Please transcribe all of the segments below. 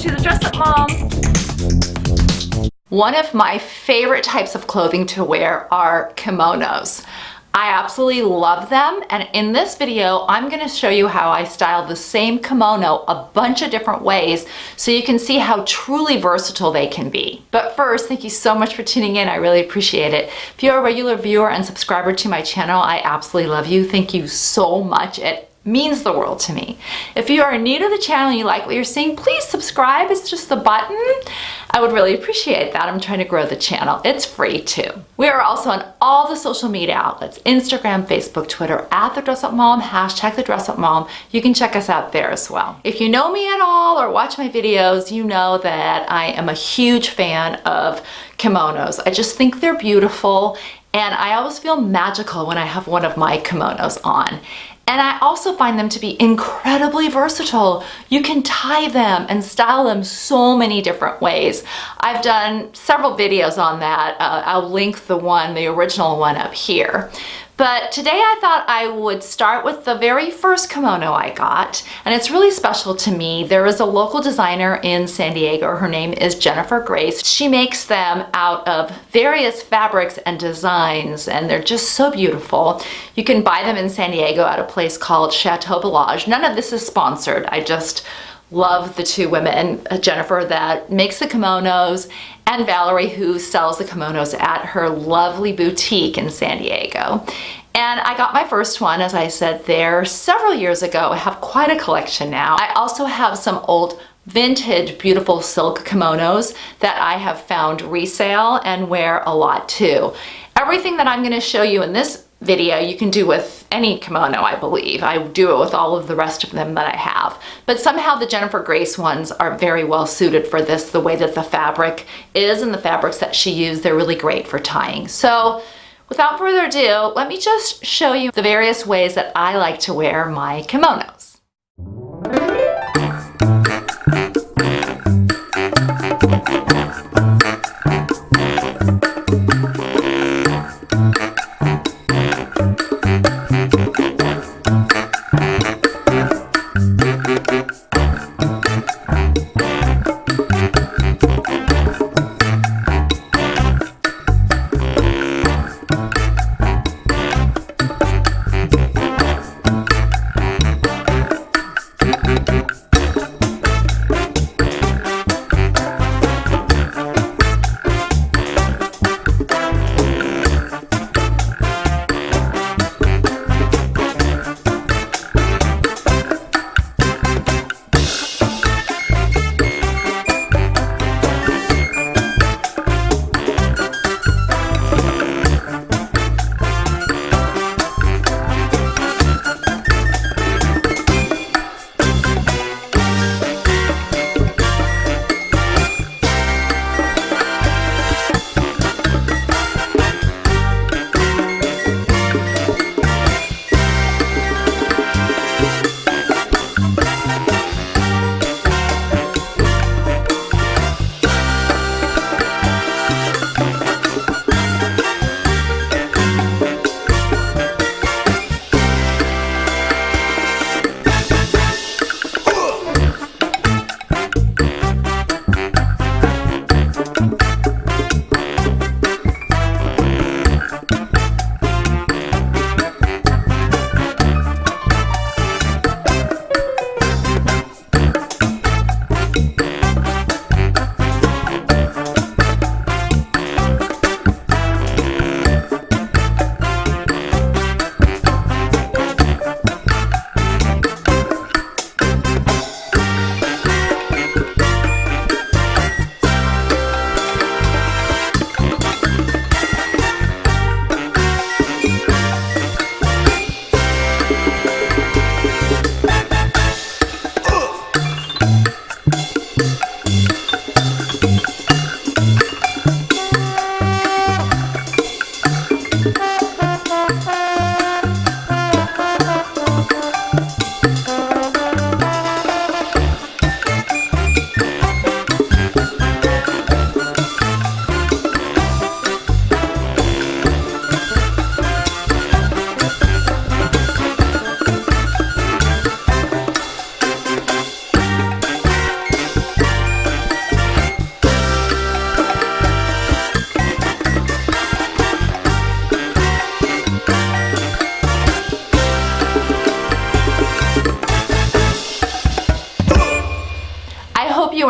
to the Dress Up Mom. One of my favorite types of clothing to wear are kimonos. I absolutely love them, and in this video I'm going to show you how I style the same kimono a bunch of different ways so you can see how truly versatile they can be. But first, thank you so much for tuning in. I really appreciate it. If you're a regular viewer and subscriber to my channel, I absolutely love you. Thank you so much. It means the world to me. If you are new to the channel and you like what you're seeing, please subscribe. It's just the button. I would really appreciate that. I'm trying to grow the channel. It's free too. We are also on all the social media outlets, Instagram, Facebook, Twitter, at The Dress Up Mom, hashtag The Dress Up Mom. You can check us out there as well. If you know me at all or watch my videos, you know that I am a huge fan of kimonos. I just think they're beautiful, and I always feel magical when I have one of my kimonos on. And I also find them to be incredibly versatile. You can tie them and style them so many different ways. I've done several videos on that. I'll link the original one up here. But today I thought I would start with the very first kimono I got, and it's really special to me. There is a local designer in San Diego. Her name is Jennafer Grace. She makes them out of various fabrics and designs, and they're just so beautiful. You can buy them in San Diego at a place called Chateau BelAge. None of this is sponsored. I just love the two women, Jennafer that makes the kimonos, and Valerie who sells the kimonos at her lovely boutique in San Diego. And I got my first one, as I said, there several years ago. I have quite a collection now. I also have some old vintage beautiful silk kimonos that I have found resale and wear a lot too. Everything that I'm going to show you in this video you can do with any kimono, I believe. I do it with all of the rest of them that I have. But somehow the Jennafer Grace ones are very well suited for this, the way that the fabric is and the fabrics that she used. They're really great for tying. So without further ado, let me just show you the various ways that I like to wear my kimonos.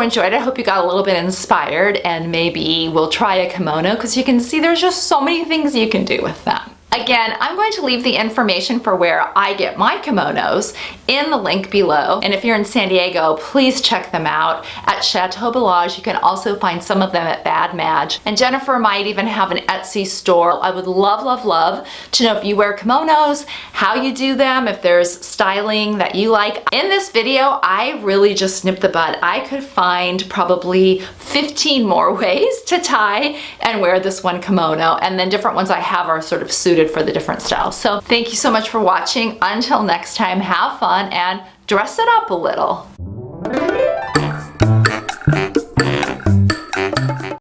you enjoyed it. I hope you got a little bit inspired and maybe we'll try a kimono, because you can see there's just so many things you can do with them. Again, I'm going to leave the information for where I get my kimonos in the link below. And if you're in San Diego, please check them out at Chateau BelAge. You can also find some of them at Bad Madge. And Jennafer might even have an Etsy store. I would love, love, love to know if you wear kimonos, how you do them, if there's styling that you like. In this video, I really just nipped the bud. I could find probably 15 more ways to tie and wear this one kimono. And then different ones I have are sort of suited for the different styles. So thank you so much for watching. Until next time, have fun and dress it up a little.